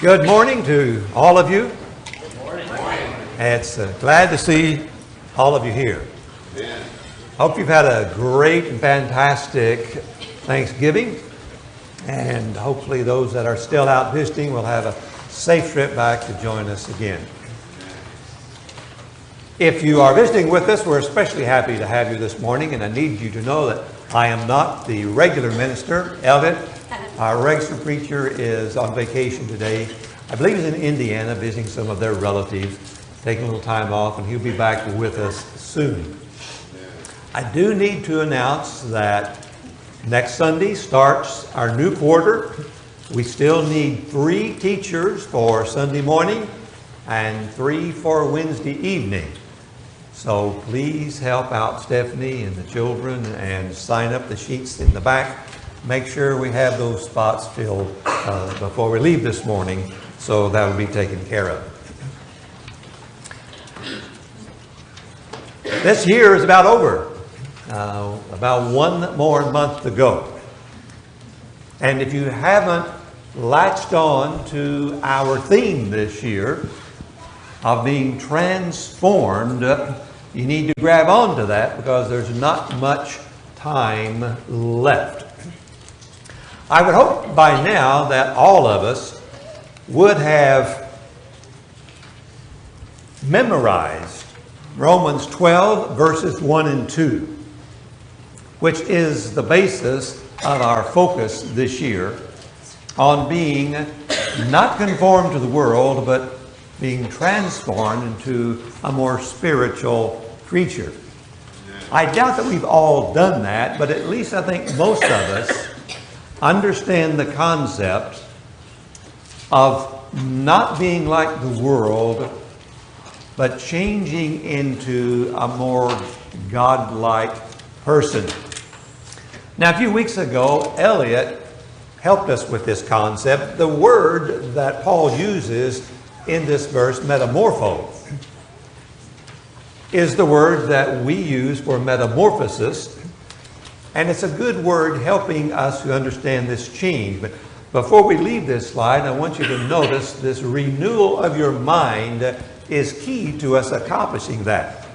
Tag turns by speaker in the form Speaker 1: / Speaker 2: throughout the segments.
Speaker 1: Good morning to all of you.
Speaker 2: Good morning.
Speaker 1: It's glad to see all of you here. Hope you've had a great and fantastic Thanksgiving, and hopefully those that are still out visiting will have a safe trip back to join us again. If you are visiting with us, we're especially happy to have you this morning, and I need you to know that I am not the regular minister. Elliot, our regular preacher, is on vacation today. I believe he's in Indiana visiting some of their relatives, taking a little time off, and he'll be back with us soon. I do need to announce that next Sunday starts our new quarter. We still need 3 teachers for Sunday morning and 3 for Wednesday evening. So please help out Stephanie and the children and sign up the sheets in the back. Make sure we have those spots filled before we leave this morning, so that will be taken care of. This year is about over. About 1 more month to go. And if you haven't latched on to our theme this year of being transformed, you need to grab onto that because there's not much time left. I would hope by now that all of us would have memorized Romans 12 verses 1 and 2, which is the basis of our focus this year on being not conformed to the world, but being transformed into a more spiritual creature. I doubt that we've all done that, but at least I think most of us understand the concept of not being like the world, but changing into a more God-like person. Now, a few weeks ago, Elliot helped us with this concept. The word that Paul uses in this verse, metamorpho, is the word that we use for metamorphosis. And it's a good word helping us to understand this change. But before we leave this slide, I want you to notice this renewal of your mind is key to us accomplishing that.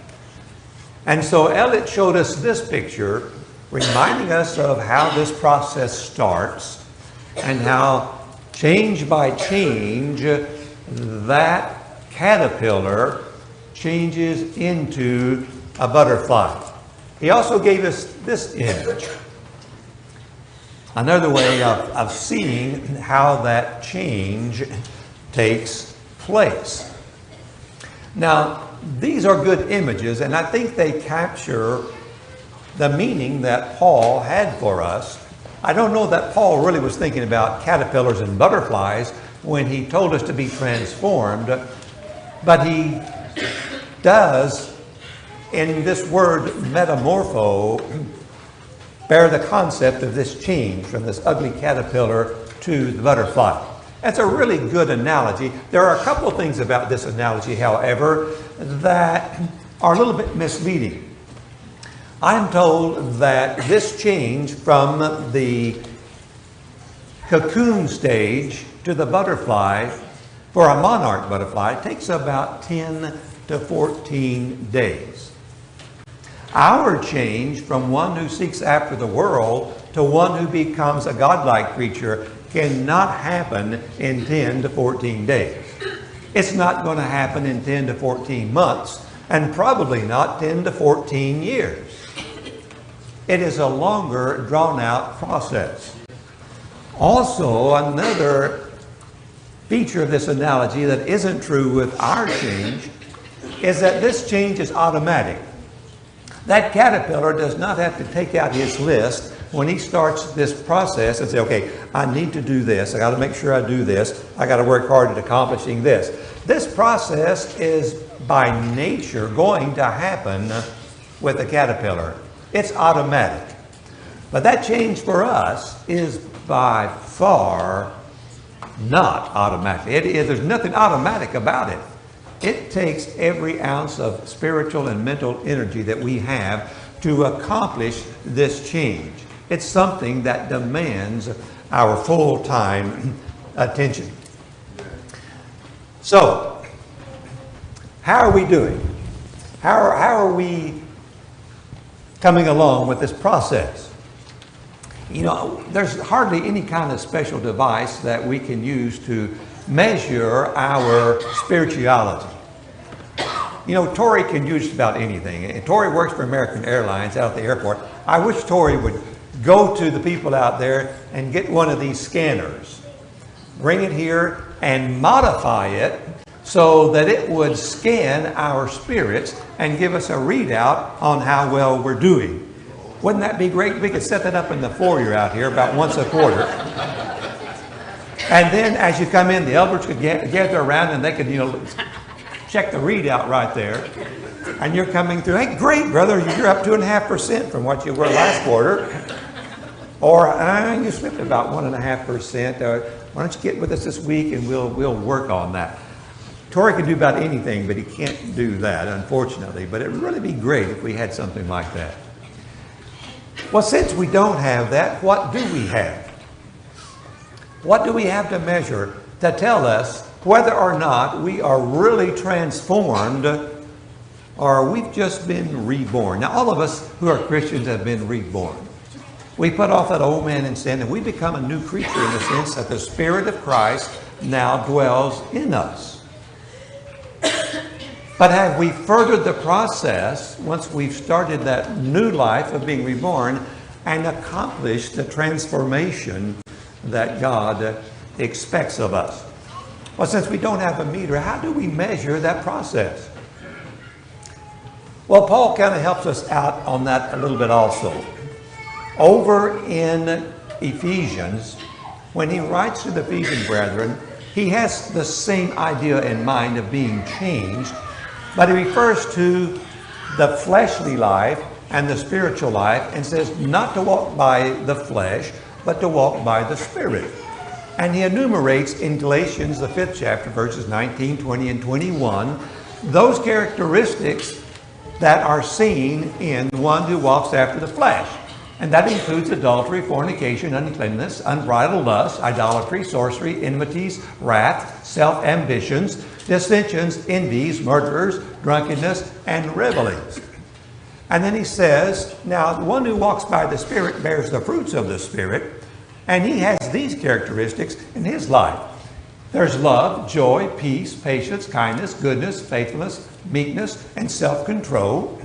Speaker 1: And so Elliot showed us this picture, reminding us of how this process starts and how change by change, that caterpillar changes into a butterfly. He also gave us this image, another way of seeing how that change takes place. Now, these are good images, and I think they capture the meaning that Paul had for us. I don't know that Paul really was thinking about caterpillars and butterflies when he told us to be transformed, but he does, in this word metamorpho, bear the concept of this change from this ugly caterpillar to the butterfly. That's a really good analogy. There are a couple of things about this analogy, however, that are a little bit misleading. I'm told that this change from the cocoon stage to the butterfly for a monarch butterfly takes about 10 to 14 days. Our change from one who seeks after the world to one who becomes a godlike creature cannot happen in 10 to 14 days. It's not going to happen in 10 to 14 months, and probably not 10 to 14 years. It is a longer, drawn-out process. Also, another feature of this analogy that isn't true with our change is that this change is automatic. That caterpillar does not have to take out his list when he starts this process and say, okay, I need to do this. I got to make sure I do this. I got to work hard at accomplishing this. This process is by nature going to happen with the caterpillar. It's automatic. But that change for us is by far not automatic. There's nothing automatic about it. It takes every ounce of spiritual and mental energy that we have to accomplish this change. It's something that demands our full-time attention. So, how are we doing? How are we coming along with this process? You know, there's hardly any kind of special device that we can use to measure our spirituality. You know, Tori can use just about anything. And Tori works for American Airlines out at the airport. I wish Tori would go to the people out there and get one of these scanners. Bring it here and modify it so that it would scan our spirits and give us a readout on how well we're doing. Wouldn't that be great? We could set that up in the foyer out here about once a quarter. And then as you come in, the elders could gather around and they could, you know, check the readout right there. And you're coming through, hey, great, brother, you're up 2.5% from what you were last quarter. Or you slipped about 1.5%. Why don't you get with us this week and we'll work on that. Tori can do about anything, but he can't do that, unfortunately. But it would really be great if we had something like that. Well, since we don't have that, what do we have? What do we have to measure to tell us whether or not we are really transformed or we've just been reborn? Now, all of us who are Christians have been reborn. We put off that old man in sin and we become a new creature in the sense that the Spirit of Christ now dwells in us. But have we furthered the process once we've started that new life of being reborn and accomplished the transformation that God expects of us? Well, since we don't have a meter, how do we measure that process? Well, Paul kind of helps us out on that a little bit also. Over in Ephesians, when he writes to the Ephesian brethren, he has the same idea in mind of being changed, but he refers to the fleshly life and the spiritual life and says not to walk by the flesh, but to walk by the Spirit. And he enumerates in Galatians, the 5th chapter, verses 19, 20, and 21, those characteristics that are seen in one who walks after the flesh. And that includes adultery, fornication, uncleanness, unbridled lust, idolatry, sorcery, enmities, wrath, self-ambitions, dissensions, envies, murderers, drunkenness, and revelings. And then he says, now the one who walks by the Spirit bears the fruits of the Spirit, and he has these characteristics in his life. There's love, joy, peace, patience, kindness, goodness, faithfulness, meekness, and self-control.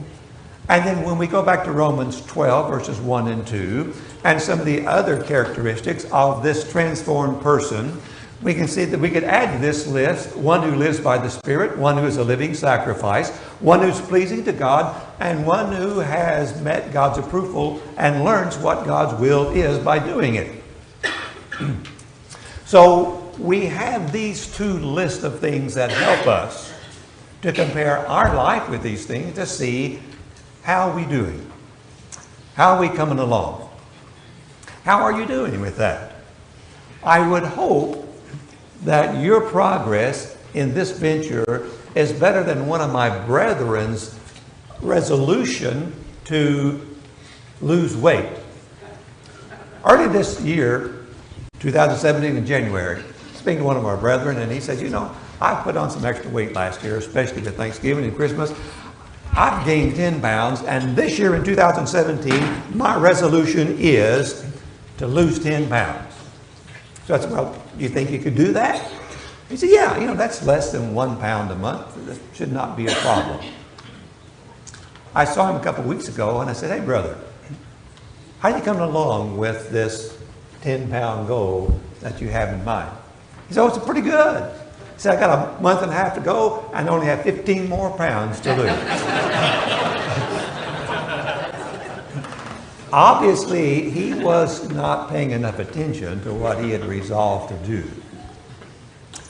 Speaker 1: And then when we go back to Romans 12, verses 1 and 2, and some of the other characteristics of this transformed person, we can see that we could add to this list one who lives by the Spirit, one who is a living sacrifice, one who's pleasing to God, and one who has met God's approval and learns what God's will is by doing it. So we have these two lists of things that help us to compare our life with these things to see how are we doing? How are we coming along? How are you doing with that? I would hope that your progress in this venture is better than one of my brethren's resolution to lose weight. Early this year, 2017 in January, speaking to one of our brethren, and he said, you know, I put on some extra weight last year, especially for Thanksgiving and Christmas. I've gained 10 pounds, and this year in 2017, my resolution is to lose 10 pounds. So I said, well, do you think you could do that? He said, yeah, you know, that's less than 1 pound a month. That should not be a problem. I saw him a couple of weeks ago, and I said, hey, brother, how are you coming along with this 10-pound goal that you have in mind? He said, oh, it's pretty good. He said, I got a month and a half to go, and I only have 15 more pounds to lose. Obviously, he was not paying enough attention to what he had resolved to do.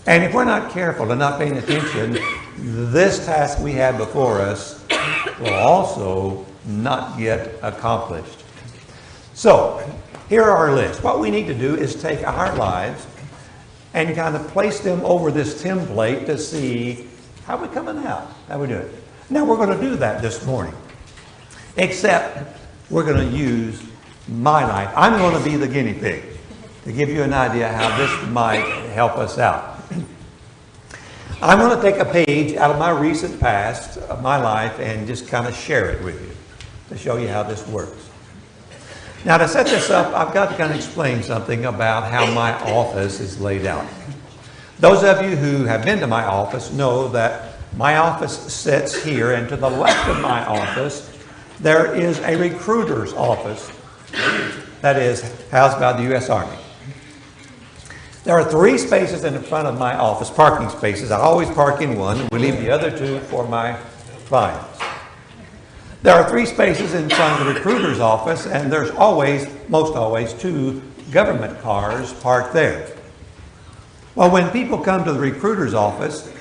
Speaker 1: And if we're not careful and not paying attention, this task we have before us will also not get accomplished. So, here are our lists. What we need to do is take our lives and kind of place them over this template to see How are we coming out? How we doing? Now we're going to do that this morning. Except we're going to use my life. I'm going to be the guinea pig to give you an idea how this might help us out. I'm going to take a page out of my recent past of my life and just kind of share it with you to show you how this works. Now, to set this up, I've got to kind of explain something about how my office is laid out. Those of you who have been to my office know that my office sits here, and to the left of my office, there is a recruiter's office that is housed by the U.S. Army. There are 3 spaces in the front of my office, parking spaces. I always park in one, and we leave the other 2 for my clients. There are 3 spaces in front of the recruiter's office, and there's always, most always, 2 government cars parked there. Well, when people come to the recruiter's office,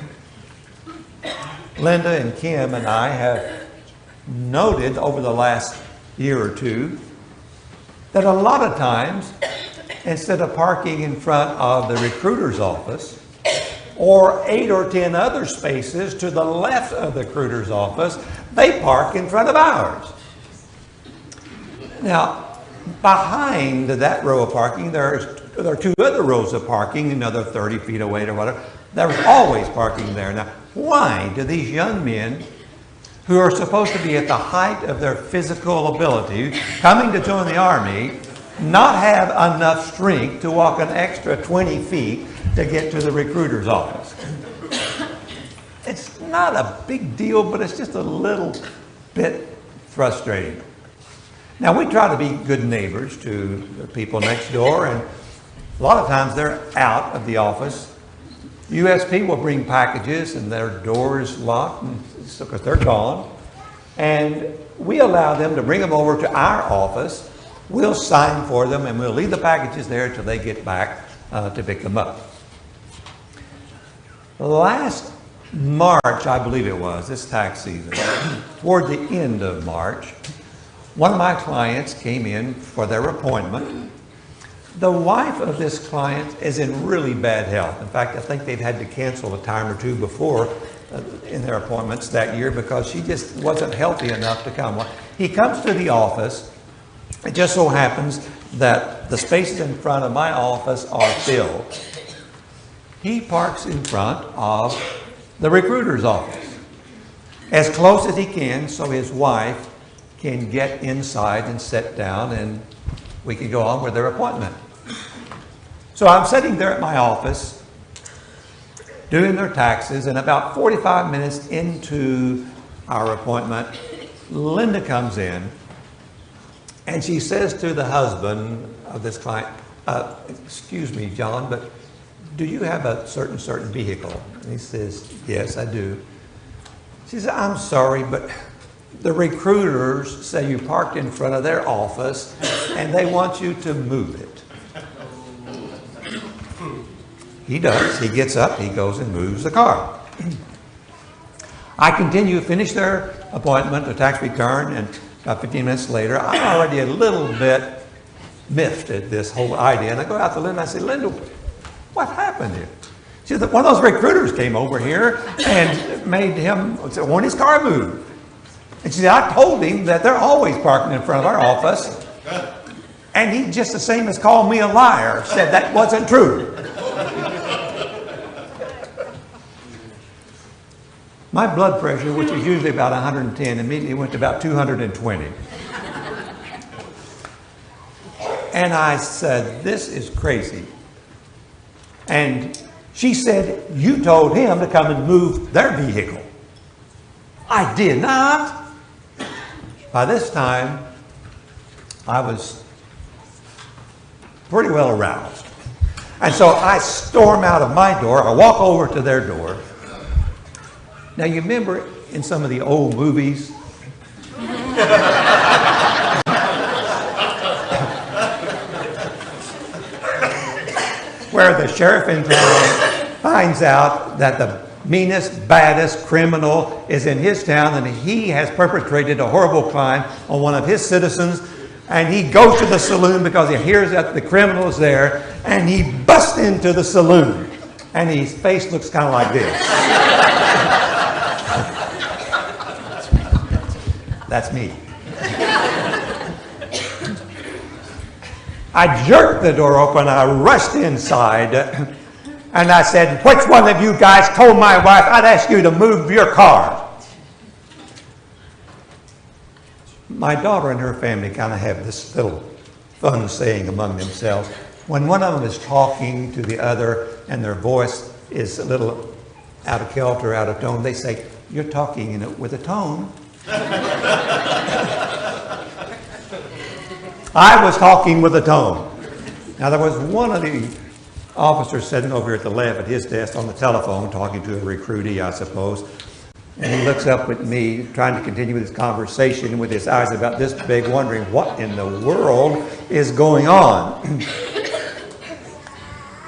Speaker 1: Linda and Kim and I have noted over the last year or 2 that a lot of times, instead of parking in front of the recruiter's office, or 8 or 10 other spaces to the left of the recruiter's office, they park in front of ours. Now, behind that row of parking, there are 2 other rows of parking, another 30 feet away or whatever. There's always parking there. Now, why do these young men who are supposed to be at the height of their physical ability, coming to join the Army, not have enough strength to walk an extra 20 feet to get to the recruiter's office? It's not a big deal, but it's just a little bit frustrating. Now, we try to be good neighbors to the people next door, and a lot of times they're out of the office. USP will bring packages and their door is locked because they're gone. And we allow them to bring them over to our office. We'll sign for them and we'll leave the packages there until they get back to pick them up. Last March, I believe it was, this tax season, toward the end of March, one of my clients came in for their appointment. The wife of this client is in really bad health. In fact, I think they've had to cancel a time or 2 before in their appointments that year because she just wasn't healthy enough to come. Well, he comes to the office. It just so happens that the spaces in front of my office are filled. He parks in front of the recruiter's office as close as he can so his wife can get inside and sit down and we can go on with their appointment. So I'm sitting there at my office doing their taxes, and about 45 minutes into our appointment, Linda comes in and she says to the husband of this client, excuse me, John, but do you have a certain vehicle? And he says, yes, I do. She said, I'm sorry, but the recruiters say you parked in front of their office and they want you to move it. He does. He gets up, he goes and moves the car. I finish their appointment, a tax return, and about 15 minutes later, I'm already a little bit miffed at this whole idea. And I go out to Linda and I say, Linda, what happened here? She said, one of those recruiters came over here and made him want his car moved. And she said, I told him that they're always parking in front of our office. And he just the same as called me a liar, said that wasn't true. My blood pressure, which is usually about 110, immediately went to about 220. And I said, this is crazy. And she said, you told him to come and move their vehicle. I did not. By this time, I was pretty well aroused. And so I storm out of my door. I walk over to their door. Now, you remember in some of the old movies, where the sheriff in town finds out that the meanest, baddest criminal is in his town and he has perpetrated a horrible crime on one of his citizens, and he goes to the saloon because he hears that the criminal is there, and he busts into the saloon and his face looks kind of like this. That's me. I jerked the door open. I rushed inside. And I said, which one of you guys told my wife I'd ask you to move your car? My daughter and her family kind of have this little fun saying among themselves. When one of them is talking to the other and their voice is a little out of kilter, out of tone, they say, you're talking with a tone. I was talking with a tone. Now, there was one of the officers sitting over here at the left at his desk on the telephone talking to a recruitee, I suppose. And he looks up at me, trying to continue with his conversation with his eyes about this big, wondering what in the world is going on.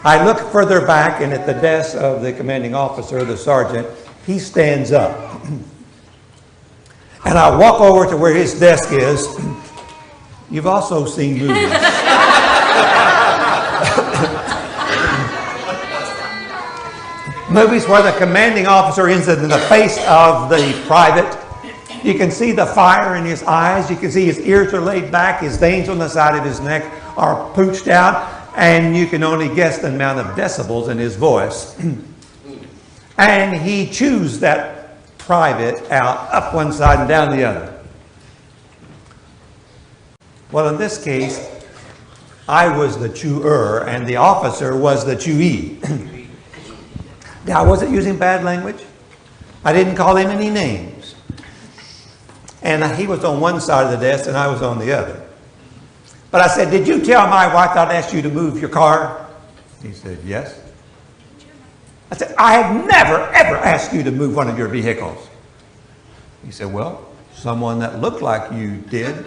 Speaker 1: I look further back, and at the desk of the commanding officer, the sergeant, he stands up. And I walk over to where his desk is. You've also seen movies. Movies where the commanding officer is in the face of the private. You can see the fire in his eyes. You can see his ears are laid back. His veins on the side of his neck are pooched out. And you can only guess the amount of decibels in his voice. And he chews that private out up one side and down the other. Well, in this case, I was the chewer and the officer was the chewee. Now, I wasn't using bad language. I didn't call him any names. And he was on one side of the desk and I was on the other. But I said, did you tell my wife I'd ask you to move your car? He said, yes. I said, I have never, ever asked you to move one of your vehicles. He said, well, someone that looked like you did.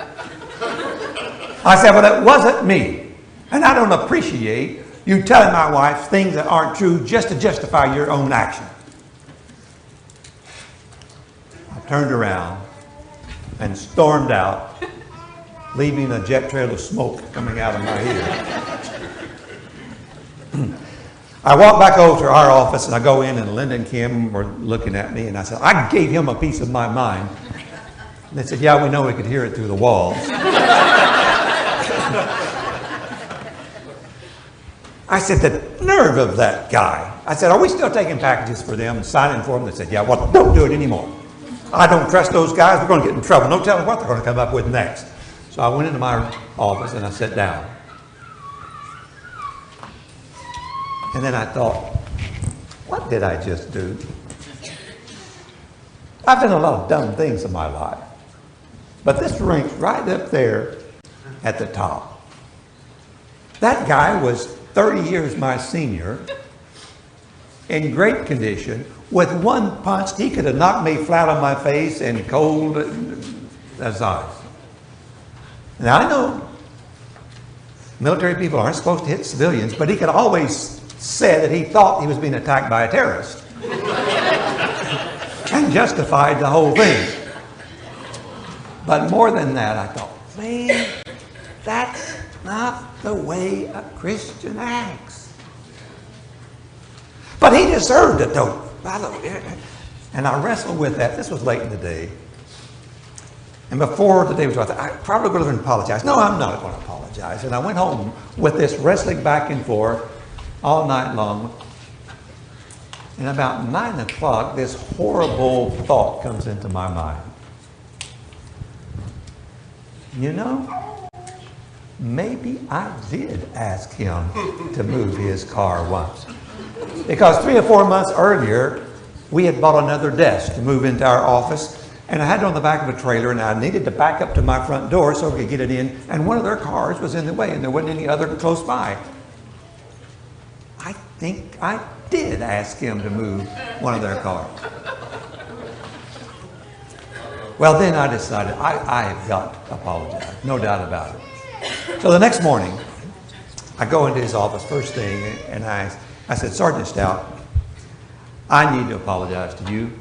Speaker 1: I said, well, it wasn't me. And I don't appreciate you telling my wife things that aren't true just to justify your own action. I turned around and stormed out, leaving a jet trail of smoke coming out of my ear. I walked back over to our office and I go in and Linda and Kim were looking at me and I said, I gave him a piece of my mind. And they said, yeah, we know we could hear it through the walls. I said, the nerve of that guy. I said, are we still taking packages for them and signing for them? They said, yeah, well, don't do it anymore. I don't trust those guys. We're going to get in trouble. No telling what they're going to come up with next. So I went into my office and I sat down. And then I thought, what did I just do? I've done a lot of dumb things in my life. But this ranks right up there at the top. That guy was 30 years my senior, in great condition. With one punch, he could have knocked me flat on my face and cold as ice. Now, I know military people aren't supposed to hit civilians, but he could always say that he thought he was being attacked by a terrorist and justified the whole thing. But more than that, I thought, man, that's not the way a Christian acts. But he deserved it, though. And I wrestled with that. This was late in the day. And before the day was over, I probably would have apologized. No, I'm not going to apologize. And I went home with this wrestling back and forth all night long. And about 9 o'clock, this horrible thought comes into my mind. You know, maybe I did ask him to move his car once. Because 3 or 4 months earlier, we had bought another desk to move into our office. And I had it on the back of a trailer, and I needed to back up to my front door so we could get it in. And one of their cars was in the way, and there wasn't any other close by. I think I did ask him to move one of their cars. Well, then I decided I have got to apologize, no doubt about it. So the next morning, I go into his office first thing, and I said, Sergeant Stout, I need to apologize to you.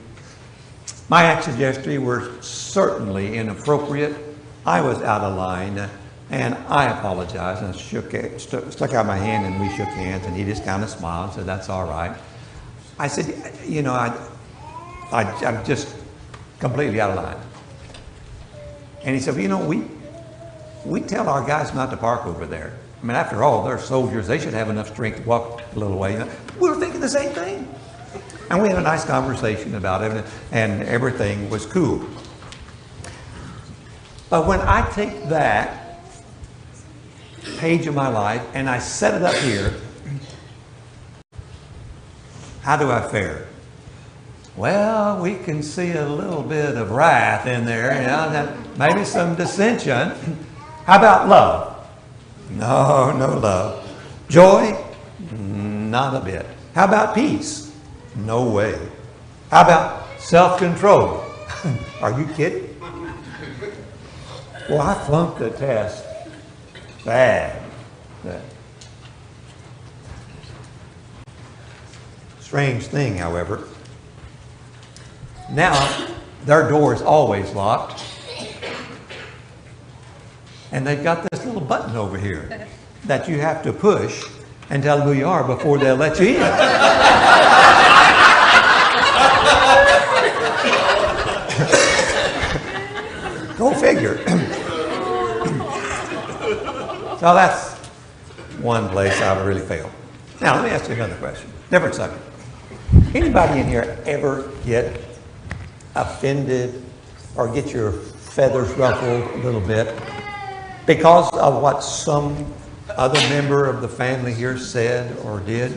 Speaker 1: My actions yesterday were certainly inappropriate. I was out of line, and I apologized. And I stuck out my hand, and we shook hands, and he just kind of smiled and said, that's all right. I said, you know, I'm just completely out of line. And he said, well, you know, we tell our guys not to park over there. I mean, after all, they're soldiers. They should have enough strength to walk a little way. We were thinking the same thing. And we had a nice conversation about it, and everything was cool. But when I take that page of my life and I set it up here, how do I fare? Well, we can see a little bit of wrath in there, you know, maybe some dissension. How about love? No, no love. Joy? Not a bit. How about peace? No way. How about self-control? Are you kidding? Well, I flunked the test. Bad. Strange thing, however. Now, their door is always locked. And they've got this little button over here that you have to push and tell them who you are before they'll let you in. Go figure. So that's one place I would really fail. Now, let me ask you another question. Different subject. Anybody in here ever get offended or get your feathers ruffled a little bit because of what some other member of the family here said or did?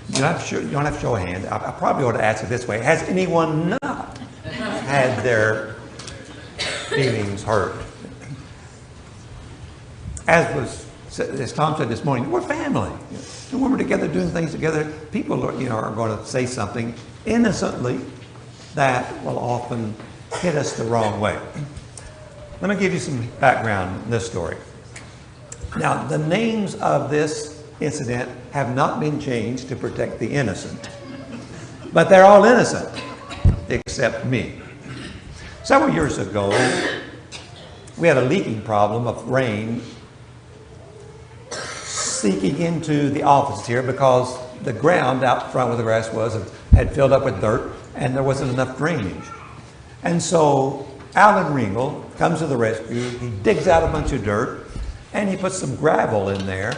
Speaker 1: You don't have to show a hand. I probably ought to ask it this way. Has anyone not had their feelings hurt? As Tom said this morning, we're family. And when we're together doing things together, people are going to say something innocently that will often hit us the wrong way. Let me give you some background in this story. Now, the names of this incident have not been changed to protect the innocent, but they're all innocent except me. Several years ago, we had a leaking problem of rain seeping into the office here because the ground out front where the grass was had filled up with dirt and there wasn't enough drainage. And so Alan Ringel comes to the rescue. He digs out a bunch of dirt and he puts some gravel in there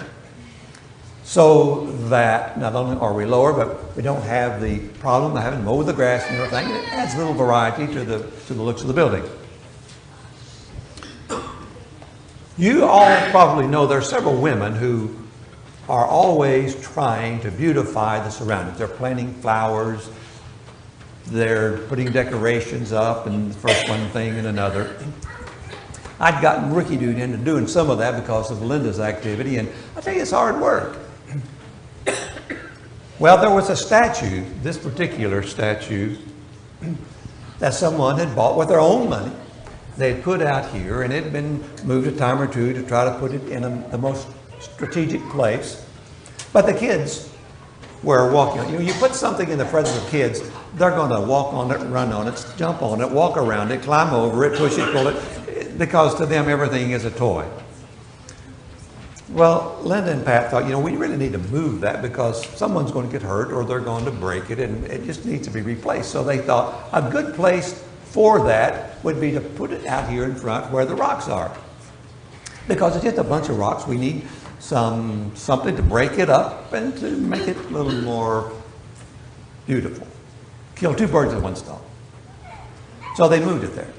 Speaker 1: so that not only are we lower, but we don't have the problem of having to mow the grass and everything. It adds a little variety to the looks of the building. You all probably know there are several women who are always trying to beautify the surroundings. They're planting flowers, they're putting decorations up, and the first one thing and another. I'd gotten rookie dude into doing some of that because of Linda's activity, and I tell you, it's hard work. Well, there was a statue, this particular statue, that someone had bought with their own money. They had put out here, and it had been moved a time or two to try to put it in the most strategic place. But the kids were walking. You put something in the presence of kids, they're going to walk on it, run on it, jump on it, walk around it, climb over it, push it, pull it, because to them everything is a toy. Well, Linda and Pat thought, we really need to move that because someone's going to get hurt or they're going to break it, and it just needs to be replaced. So they thought a good place for that would be to put it out here in front where the rocks are. Because it's just a bunch of rocks, we need something to break it up and to make it a little more beautiful. Kill two birds with one stone. So they moved it there.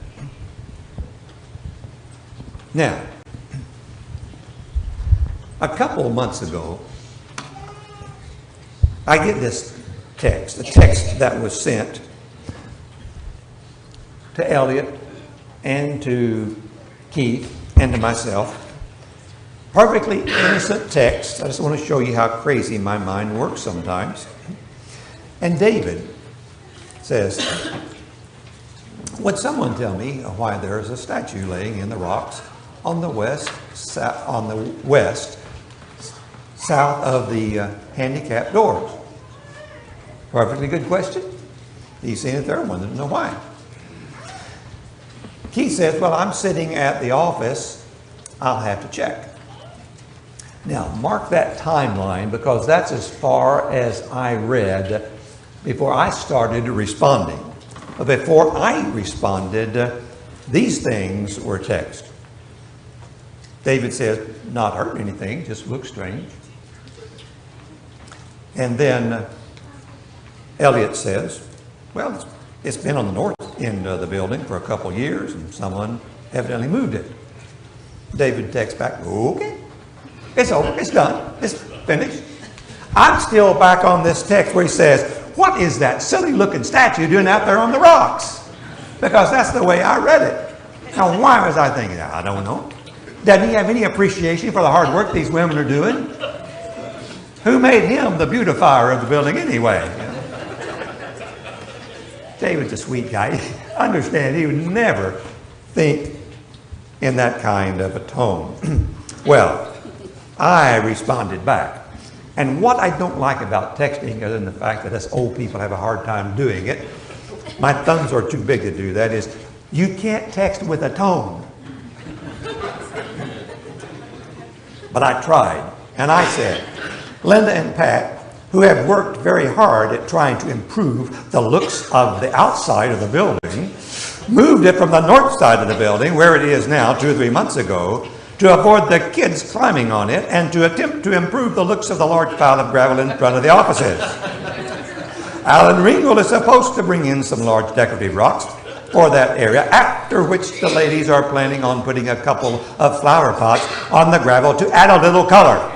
Speaker 1: Now, a couple of months ago, I get this text, a text that was sent to Elliot and to Keith and to myself. Perfectly innocent text. I just want to show you how crazy my mind works sometimes. And David says, would someone tell me why there is a statue laying in the rocks on the west south of the handicapped doors? Perfectly good question. He's seen it there, wanted to know why. Keith says, well, I'm sitting at the office. I'll have to check. Now, mark that timeline because that's as far as I read before I started responding. Before I responded, These things were text. David says, not hurt anything, just looks strange. And then Elliot says, well, it's been on the north end of the building for a couple years and someone evidently moved it. David texts back, okay, it's over, it's done, it's finished. I'm still back on this text where he says, what is that silly looking statue doing out there on the rocks? Because that's the way I read it. Now, why was I thinking that? I don't know. Doesn't he have any appreciation for the hard work these women are doing? Who made him the beautifier of the building anyway? David's a sweet guy. Understand, he would never think in that kind of a tone. Well, I responded back. And what I don't like about texting, other than the fact that us old people have a hard time doing it, my thumbs are too big to do that, is you can't text with a tone. But I tried, and I said, Linda and Pat, who have worked very hard at trying to improve the looks of the outside of the building, moved it from the north side of the building, where it is now 2 or 3 months ago, to avoid the kids climbing on it and to attempt to improve the looks of the large pile of gravel in front of the offices. Alan Ringgold is supposed to bring in some large decorative rocks for that area, after which the ladies are planning on putting a couple of flower pots on the gravel to add a little color.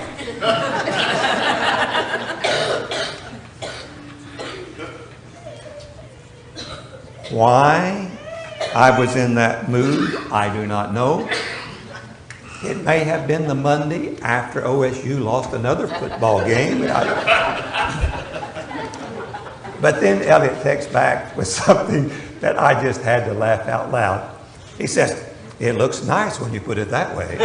Speaker 1: Why I was in that mood, I do not know. It may have been the Monday after OSU lost another football game. But then Elliot texts back with something that I just had to laugh out loud. He says, it looks nice when you put it that way.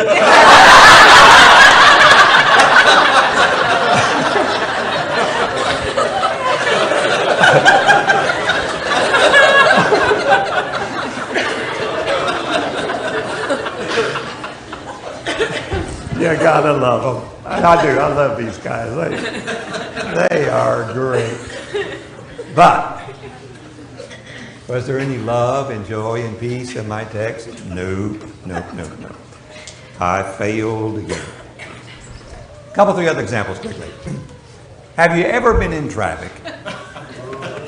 Speaker 1: You gotta love them. And I do. I love these guys. They are great. But was there any love and joy and peace in my text? No. I failed again. A couple, 3 other examples quickly. Have you ever been in traffic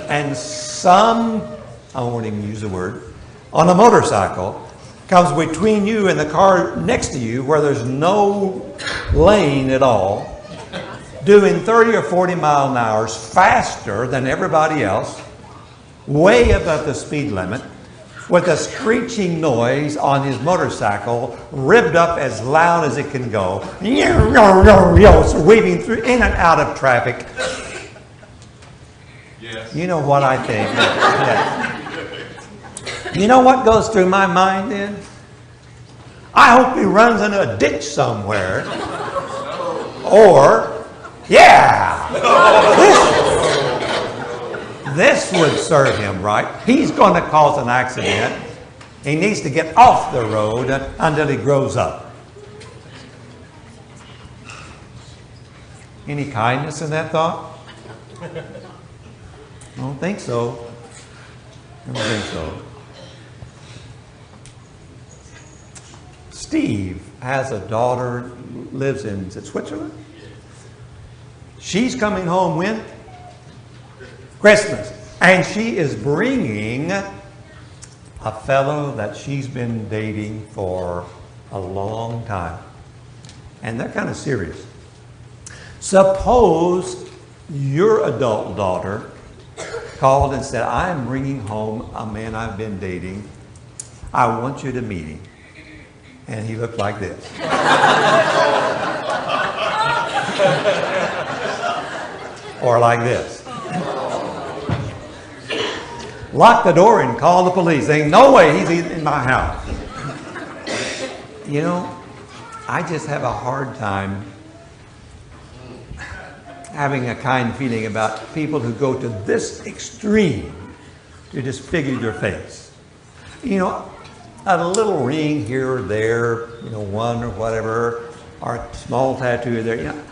Speaker 1: and I won't even use the word, on a motorcycle comes between you and the car next to you where there's no lane at all, doing 30 or 40 mile an hour faster than everybody else, way above the speed limit, with a screeching noise on his motorcycle, ribbed up as loud as it can go, so weaving through in and out of traffic. Yes. You know what I think. Yeah. You know what goes through my mind then? I hope he runs into a ditch somewhere. Or, yeah, this would serve him right. He's going to cause an accident. He needs to get off the road until he grows up. Any kindness in that thought? I don't think so. Steve has a daughter who lives in, is it Switzerland? She's coming home when? Christmas. And she is bringing a fellow that she's been dating for a long time. And they're kind of serious. Suppose your adult daughter called and said, I'm bringing home a man I've been dating. I want you to meet him. And he looked like this. Or like this. Lock the door and call the police. Ain't no way he's in my house. You know, I just have a hard time having a kind feeling about people who go to this extreme to disfigure their face. You know, a little ring here or there, you know, one or whatever, or a small tattoo there. You know,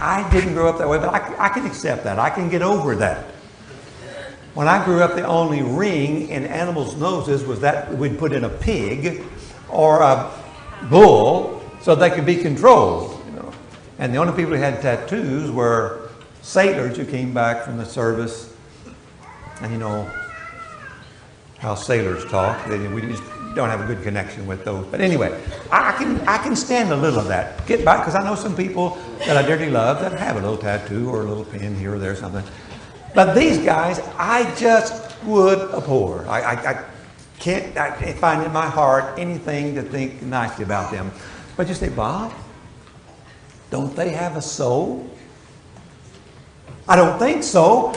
Speaker 1: I didn't grow up that way, but I can accept that. I can get over that. When I grew up, the only ring in animals' noses was that we'd put in a pig or a bull so they could be controlled. And the only people who had tattoos were sailors who came back from the service. And you know how sailors talk. We just don't have a good connection with those. But anyway, I can stand a little of that. Get back, because I know some people that I dearly love that have a little tattoo or a little pin here or there or something. But these guys, I just would abhor. I can't find in my heart anything to think nicely about them. But you say, Bob, don't they have a soul? I don't think so.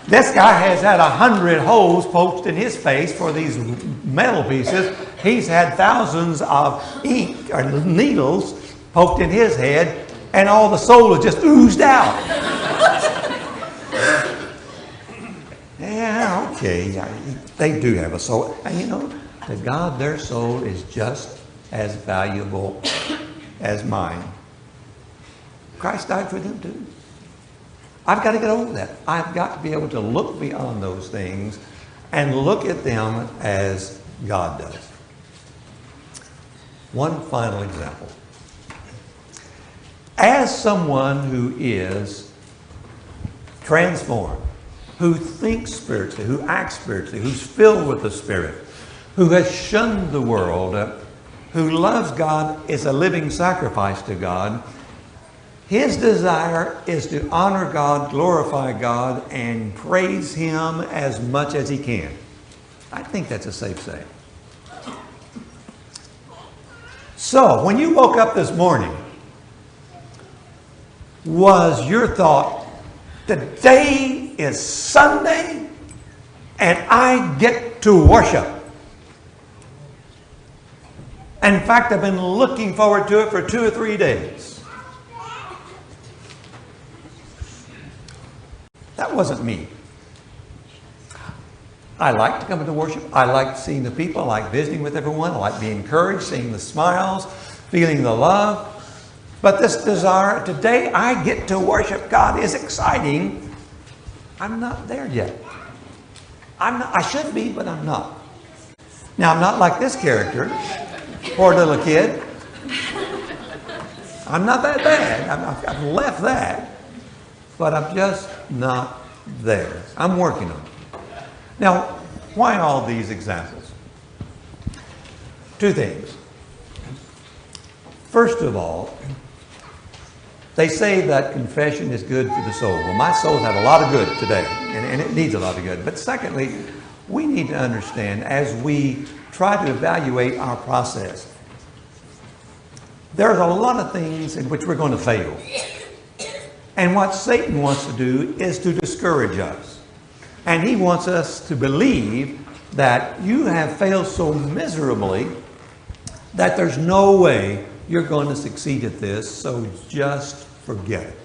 Speaker 1: This guy has had 100 holes poked in his face for these metal pieces. He's had thousands of ink or needles poked in his head, and all the soul has just oozed out. Yeah, okay, they do have a soul. And you know, to God, their soul is just as valuable as mine. Christ died for them too. I've got to get over that. I've got to be able to look beyond those things and look at them as God does. One final example. As someone who is transformed, who thinks spiritually, who acts spiritually, who's filled with the Spirit, who has shunned the world, who loves God, is a living sacrifice to God, his desire is to honor God, glorify God, and praise Him as much as he can. I think that's a safe saying. So, when you woke up this morning, was your thought, today is Sunday and I get to worship? In fact, I've been looking forward to it for 2 or 3 days. That wasn't me. I like to come to worship. I like seeing the people. I like visiting with everyone. I like being encouraged, seeing the smiles, feeling the love. But this desire, today I get to worship God, is exciting. I'm not there yet. I should be, but I'm not. Now, I'm not like this character. Poor little kid. I'm not that bad. I've left that. But I'm just not there. I'm working on it. Now, why all these examples? 2 things. First of all, they say that confession is good for the soul. Well, my soul's had a lot of good today, and it needs a lot of good. But secondly, we need to understand as we try to evaluate our process, there's a lot of things in which we're going to fail. And what Satan wants to do is to discourage us. And he wants us to believe that you have failed so miserably that there's no way you're going to succeed at this, so just forget it.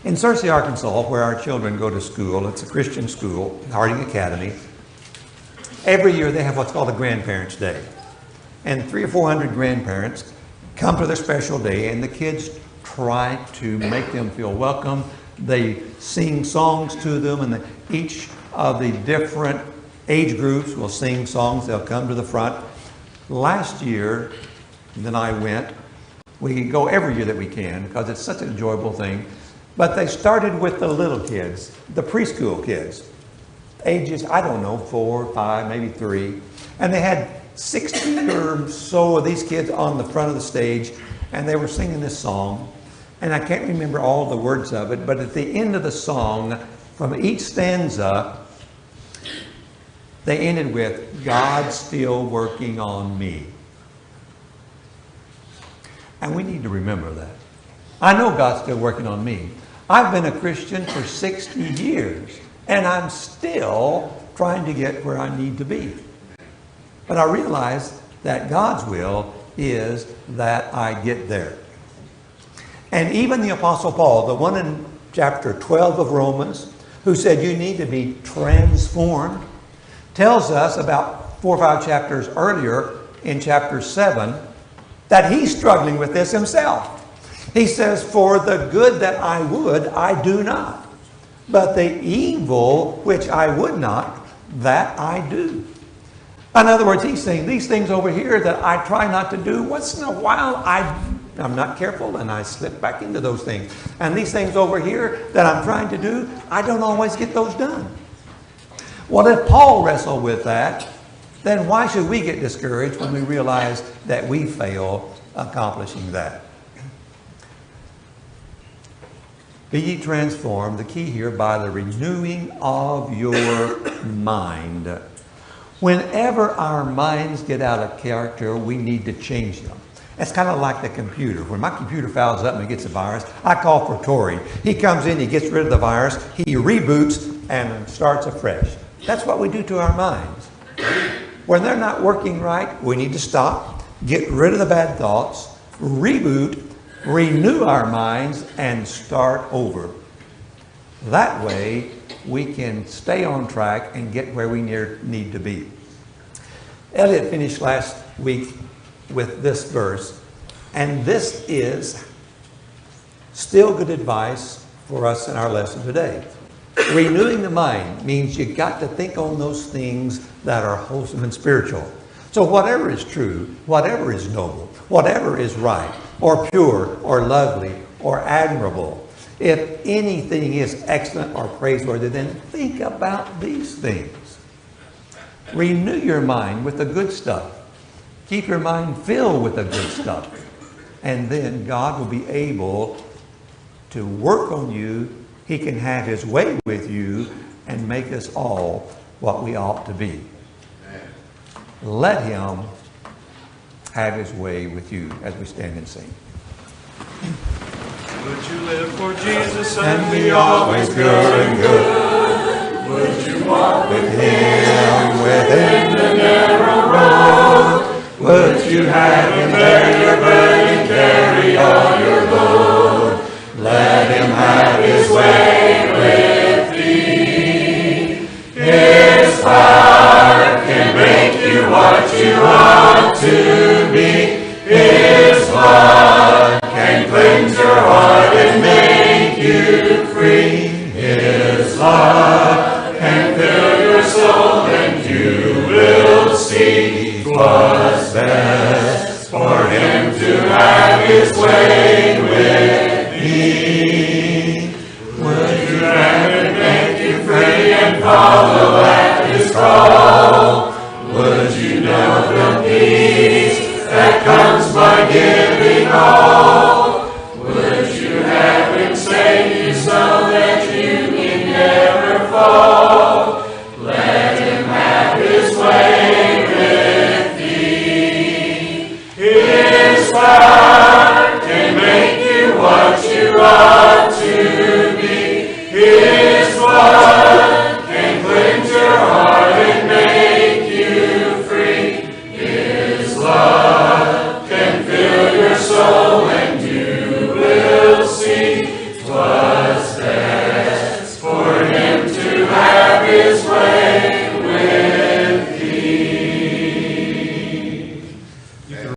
Speaker 1: In Searcy, Arkansas, where our children go to school, it's a Christian school, Harding Academy, every year they have what's called a Grandparents' Day. And 300 or 400 grandparents come to their special day, and the kids try to make them feel welcome. They sing songs to them, and each of the different age groups will sing songs. They'll come to the front. Last year, then I went. We go every year that we can because it's such an enjoyable thing. But they started with the little kids, the preschool kids, ages, I don't know, 4, 5, maybe 3. And they had 60 or so of these kids on the front of the stage, and they were singing this song. And I can't remember all the words of it, but at the end of the song, from each stanza, they ended with, God's still working on me. And we need to remember that. I know God's still working on me. I've been a Christian for 60 years, and I'm still trying to get where I need to be. But I realize that God's will is that I get there. And even the Apostle Paul, the one in chapter 12 of Romans, who said you need to be transformed, tells us about 4 or 5 chapters earlier in chapter 7 that he's struggling with this himself. He says, for the good that I would, I do not. But the evil which I would not, that I do. In other words, he's saying these things over here that I try not to do, once in a while I'm not careful and I slip back into those things. And these things over here that I'm trying to do, I don't always get those done. Well, if Paul wrestled with that, then why should we get discouraged when we realize that we fail accomplishing that? Be ye transformed, the key here, by the renewing of your mind. Whenever our minds get out of character, we need to change them. It's kind of like the computer. When my computer fouls up and gets a virus, I call for Tory. He comes in, he gets rid of the virus, he reboots and starts afresh. That's what we do to our minds. When they're not working right, we need to stop, get rid of the bad thoughts, reboot, renew our minds, and start over. That way, we can stay on track and get where we need to be. Elliot finished last week with this verse, and this is still good advice for us in our lesson today. Renewing the mind means you got to think on those things that are wholesome and spiritual. So whatever is true, whatever is noble, whatever is right, or pure, or lovely, or admirable, if anything is excellent or praiseworthy, then think about these things. Renew your mind with the good stuff. Keep your mind filled with the good stuff. And then God will be able to work on you. He can have his way with you and make us all what we ought to be. Let him have his way with you as we stand and sing.
Speaker 2: Would you live for Jesus
Speaker 1: And be always pure and good?
Speaker 2: Would you walk
Speaker 1: With him within the narrow road?
Speaker 2: Would you have him bear your burden, carry all your load?
Speaker 1: Let him
Speaker 2: Have his way with thee. His heart can make you what you ought to be. His blood can cleanse your heart and make you free. His love can fill your soul, and you will see 'twas best for him to have his way with thee. Would you have him make you free and follow at his call? Would you know the peace that comes by giving all?